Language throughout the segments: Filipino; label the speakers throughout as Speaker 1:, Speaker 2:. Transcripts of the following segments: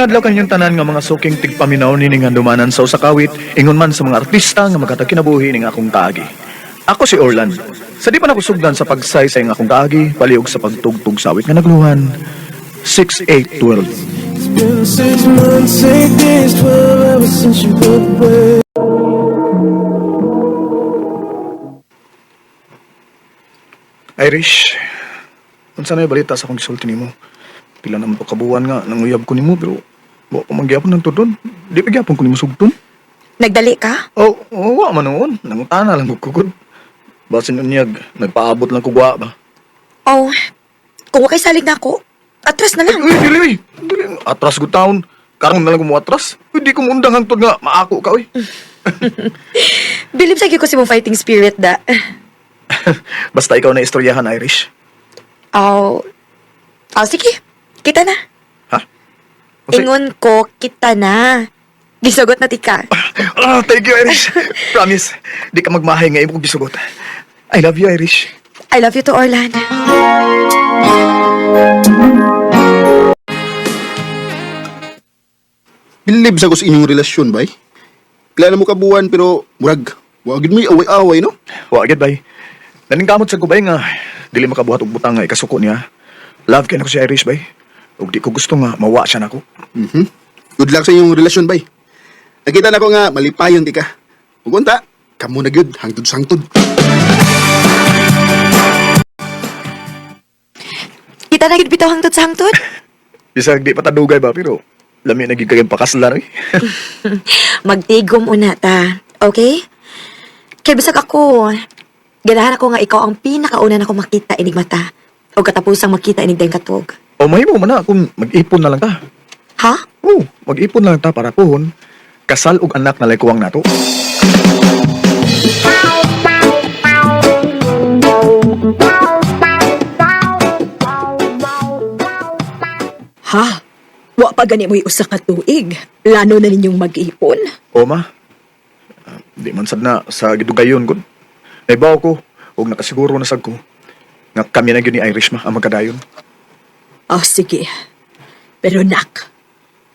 Speaker 1: adlaw kanyang tanan nga mga suking tigpaminaw ni nga dumanan sa usakawit, ingon man sa mga artista nga magkatagkinabuhi ning akong kaagi. Ako si Orlan. Sa di pa nakusugdan sa pagsaysay ng akong kaagi, paliog sa pagtugtog sa awit nga nagluhan. 6812.
Speaker 2: It's been 6 months, 8 days, 12 hours since you went away.
Speaker 1: Irish, unsa na yung balita sa akong gisulti nimo? Pila naman to kabuwan nga nanguyab ko nimo pero wa pa magyapon ng tudon. Di pa gyapon ko nimo sugton.
Speaker 3: Nagdali ka?
Speaker 1: Oh, wa man noon. Nangutana lang ko kugod. Basin unyag, nagpaabot lang ko gwa ba?
Speaker 3: Oh, kung wakay salig na ako, atras na lang.
Speaker 1: Uy, dili. Atras ko taon. Karong na lang mo atras. Uy, di ko mundang hangtod nga maako ka, uy.
Speaker 3: Bilib sa ko si mong fighting spirit da.
Speaker 1: Basta ikaw na istoryahan, Irish.
Speaker 3: Oh, sige. Kita na.
Speaker 1: Ha? Kasi-
Speaker 3: Ingon ko, kita na. Gisugot na tika.
Speaker 1: Thank you, Irish. Promise, di ka magmahay nga imo kong gisugot. I love you, Irish.
Speaker 3: I love you to Orlan.
Speaker 4: Bilib sa ko sa inyong relasyon, bay. Pila na mo kabuan, pero murag, wagid mo away-away, no?
Speaker 1: Wa agad bay. Naningkamot sa kubay nga dili makabuhat og butang nga ikasuko niya. Love kay nako si Irish bay. Ug di ko gusto nga mawa siya nako.
Speaker 4: Good luck sa inyong relasyon, bay. Nakita na ko nga, malipayon di ka. Ug unta, kamo na gyud hangtod-sangtod.
Speaker 3: Kita na gid bitaw hangtod sa hangtod.
Speaker 1: Bisag di patadugay ba pero lami na gid kay pakaslan oy.
Speaker 3: Magtigom una ta. Okay? Kaya bisag ako, ganahan ako nga ikaw ang pinakauna na ko makita inig mata. O katapusang makita inig dayong katog.
Speaker 1: O mahimo man na kung mag-ipon na lang ta.
Speaker 3: Ha?
Speaker 1: Oo, mag-ipon na lang ta para kuhon kasal og anak na likuwang nato.
Speaker 5: Ha? Wa pa gani mo'y usa ka tuig. Plano na ninyong mag-ipon?
Speaker 1: O ma. Di man sad na sa gidugayon kun. Naibaw ko og nakasiguro na sad ko nga kami na gyud ni Irish ma ang magkadayon.
Speaker 5: Oh, sige. Pero nak,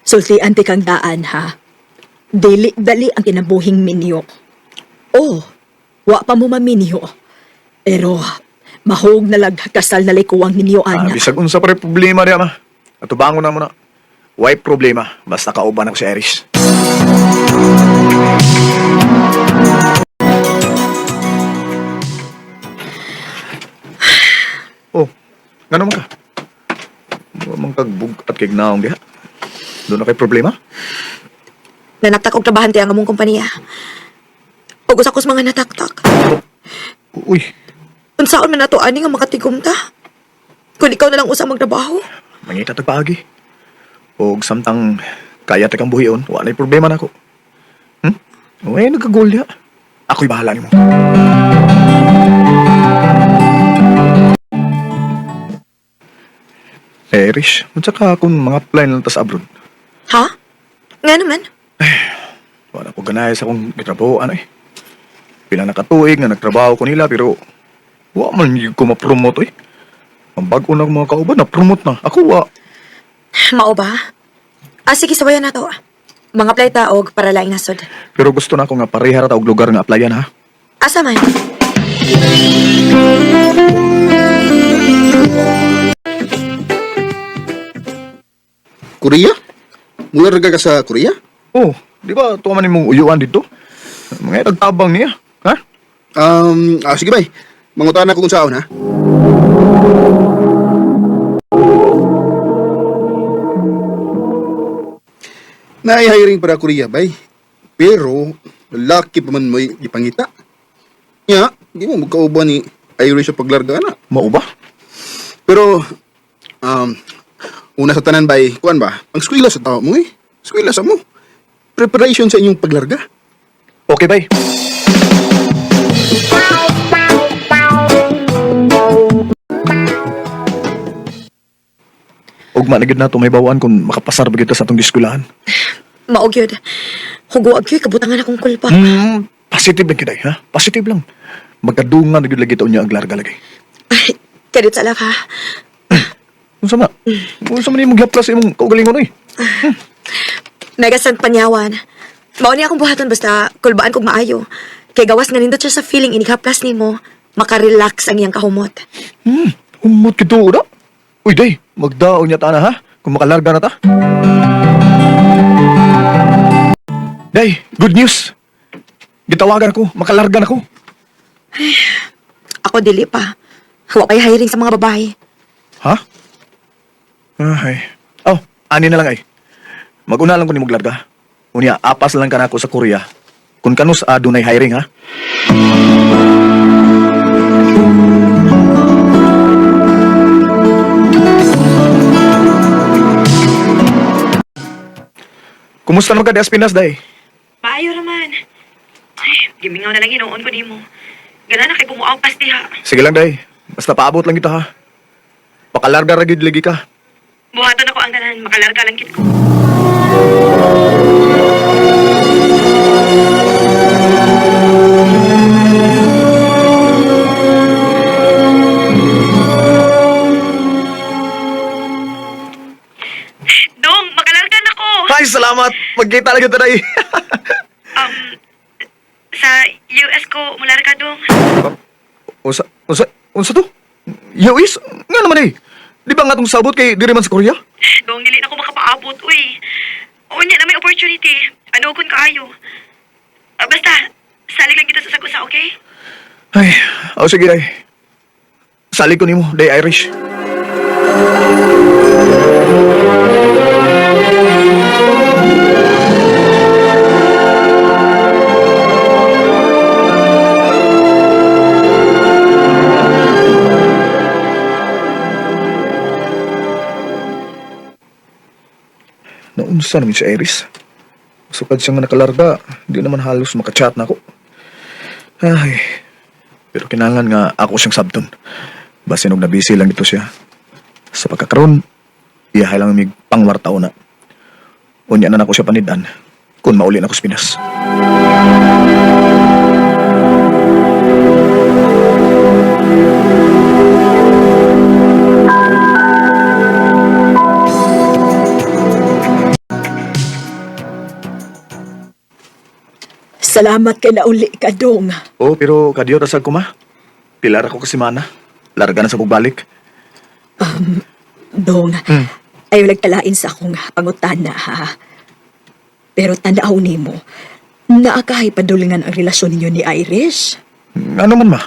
Speaker 5: sultian ti kang daan ha. Dili-dali ang kinabuhing minyo. Oh, wa pa mo maminyo. Pero, mahog na kasal na likuwang ninyo, ana.
Speaker 1: Bisag unsa pa rin problema diya ma. Atubangon na mo na. Why problema basta kauban ako si Irish. Oh, ngano man ka? Wa man kagbug at kay naong diha. Doon na kay problema?
Speaker 3: Nanaktak og trabahan ti ang among kompanya. Ug usa kos mga nataktak.
Speaker 1: Uy,
Speaker 3: Unsaon man nato ani nga makatigom ta? Kung ikaw na lang usa magtrabaho.
Speaker 1: mangita tag paagi. Og samtang kaya ta kang buhion, wa nay problema nako. Uy, nagkagol diha. Ako'y bahala nimo. Irish, unsa ka kung mga plan lang ta sa abroad?
Speaker 3: Ha? Nga naman.
Speaker 1: Wala ko ganaya sa akong gitrabaho, ano eh. Pila nakatuig nga nagtrabaho ko nila, pero wa man yung ko ma-promote eh. Ang bago na mga kauban, na-promote na. Ako wa.
Speaker 3: Mao ba? Sige, sabayan na to. Mga play taog para laing nasod.
Speaker 1: Pero gusto na ako nga parehara ta og lugar nga applyan ha.
Speaker 3: Asa man?
Speaker 4: Korea? Mula raga ka sa Korea?
Speaker 1: Oh, di ba tuwa man imong uyuan dito? Mga nagtabang niya, ha?
Speaker 4: Sige bay. Mangutahan ako kung saan, ha? Nai-hiring para Korea, bay. Pero, lalaki pa man mo'y ipangita. Nya, di mo magkauban ni Irish sa paglarga na.
Speaker 1: Mao ba?
Speaker 4: Pero, una sa tanan bay, kuan ba? Ang eskwela sa tao mo eh. Eskwela sa mo. Preparation sa inyong paglarga.
Speaker 1: Okay, bye. Ugma na gid nato may bawaan kung makapasar ba kita sa atong diskulahan.
Speaker 3: Maog yun. Huguag yun, kabutangan akong kulpa.
Speaker 1: Positive lang kiday, ha? Positive lang. Magkadungan na gid lagi taon niya ang larga lagi.
Speaker 3: Ay, kadit sa alak ha.
Speaker 1: Unsa man? Unsa man imong gihaplas imong kaugalingon oy?
Speaker 3: Megasant panyawan. Mao ni akong buhaton basta kulbaan kog maayo. Kay gawas nga nindot siya sa feeling inikaplas nimo, makarelax ang iyang kahumot.
Speaker 1: Umot kito na. Uy, day, magdaon niya ta na ha? Kung makalarga na ta. Day, good news. Gitawagan ako, makalarga na ako.
Speaker 3: Ako dili pa. Wa pay hiring sa mga babae.
Speaker 1: Ha? Ay. Oh, ani na lang ay. Mag-una lang ko ni maglarga. Unya, apas lang ka na ako sa Korea. Kung kanus adunay hiring ha? Kumusta naman ka di Espinas, day?
Speaker 3: Maayo raman. Ay, gimingaw na lang hinuon ko nimo. Gana na kay bumuang pastiha.
Speaker 1: Sige lang, day. Basta paabot lang kita ha. Pakalarga ragid lagi ka.
Speaker 3: Buhaton ako ang ganan, makalarga lang kit ko. Dong, makalarga na ko.
Speaker 1: Ay, salamat. Magkita lagi tayo, day.
Speaker 3: Sa US ko, mularga dong.
Speaker 1: Unsa to? Yawis? Nga naman eh. Di ba nga itong sabot kay diri man sa Korea?
Speaker 3: Dong, dili na ko makapaabot, uy. O niya na may opportunity. Ano kun kaayo. Basta, salig lang kita sa sagusa, okay?
Speaker 1: Ay, sige day. Sali ko nimo, day Irish. Naunsa namin si Iris. Sukad siyang nakalarga, di naman halos makachat na ako. Ay, pero kinahanglan nga ako siyang sabton. Basin og nabisi lang ito siya. Sa pagkakaroon, iyahay lang mig pangwartao na. Unya na ako siya panidan kung mauli na ako sa Pinas.
Speaker 5: Salamat kay nauli ka, Dong.
Speaker 1: Oh, pero kadiyo rasag ko ma. Pilar ako kasi mana. Larga na sa pagbalik.
Speaker 5: Dong, ayaw nagkalain sa akong pangutana, ha? Pero tandaaw nimo, naakahay padulingan ang relasyon ninyo ni Irish.
Speaker 1: Ano man ma?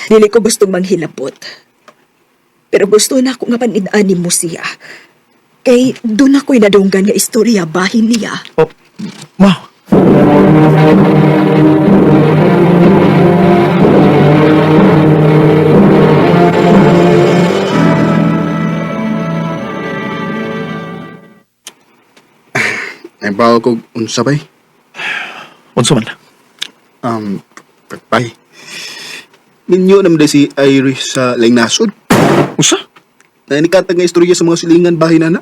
Speaker 5: Dili ko gustong manghilabot. Pero gusto na ako nga panidaanin mo siya. Kay doon ako'y nadunggan nga istorya bahin niya.
Speaker 1: Oh, ma.
Speaker 4: Ay bawa ko unsa bay?
Speaker 1: Unsa man?
Speaker 4: Pagpay. Ninyo naman si Iris sa laing nasod.
Speaker 1: Usa?
Speaker 4: Na inikatag nga istorya sa mga silingan bahay na.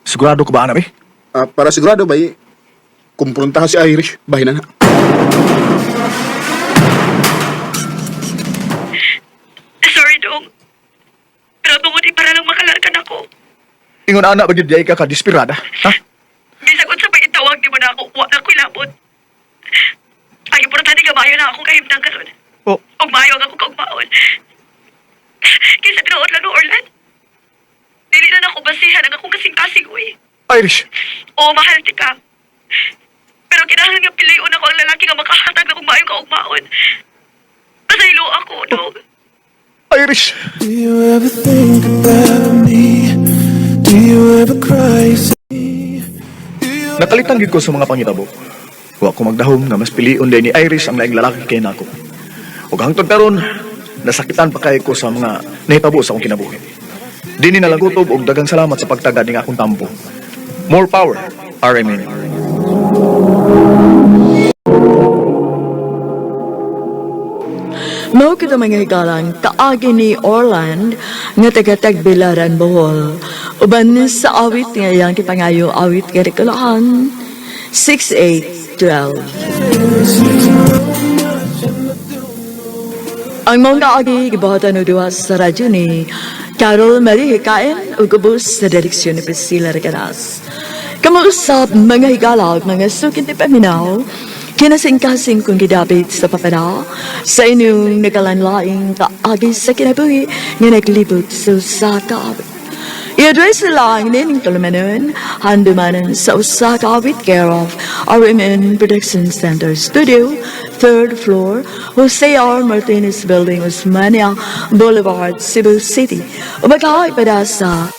Speaker 1: Sigurado ko ba na be?
Speaker 4: Para sigurado bay, kumprontahan si Irish bahay na.
Speaker 3: Sorry, Dong. Pero tungod para lang makalargan ako.
Speaker 1: Ingon anak bagid di ka desperada, ha?
Speaker 3: Bisag unsa pa itawag di mo na ako, wa na ko'y labot. Ay, importante ka mayo na akong kahimtang karon.
Speaker 1: Oh,
Speaker 3: Og mayo ang ako kaugmaon. Kaysa tinuod lang no, Orlan. Dili na ako basihan ang akong kasing-kasing, uy.
Speaker 1: Irish.
Speaker 3: Oo, mahal ti ka. Pero kinahanglan nga piliun ako ang lalaki nga makahatag na kung mayo kaugmaon. Pasaylo ako, Dong.
Speaker 1: Irish.
Speaker 2: Do you ever think about me? Do you ever cry?
Speaker 1: Nakalitan gid ko sa mga pangitabo. Wa ko magdahom nga mas piliun din ni Iris ang laing lalaki kay nako. Ug hangtod karon, nasakitan pa kay ko sa mga nahitabo sa akong kinabuhi. Dini na lang kutob og daghang salamat sa pagtagad ning akong tampo. More power, RMN.
Speaker 5: Mao kita mga hikalang kaagi ni Orland nga taga-Tagbilaran, Bohol. Uban sa awit nga yang kipangayo awit karikulahan 6812. Ang mga kaagi gibahatan no duwa sa radyo ni Carol Marie Hikain, ugubos sa direksyon ni Priscilla Reganas. Kamuusap mga higala at mga sukinti paminaw, kinasing-kasing kong gidabit sa papara, sa inyong nagalanlaing kaagi sa kinabuhi nga naglibot sa usakawit. I-address lang nining tulumanon, handumanan sa usakawit care of RMN Production Center Studio, 3rd floor, Jose R. Martinez Building, Osmania Boulevard, Cebu City. Umagkakaipada sa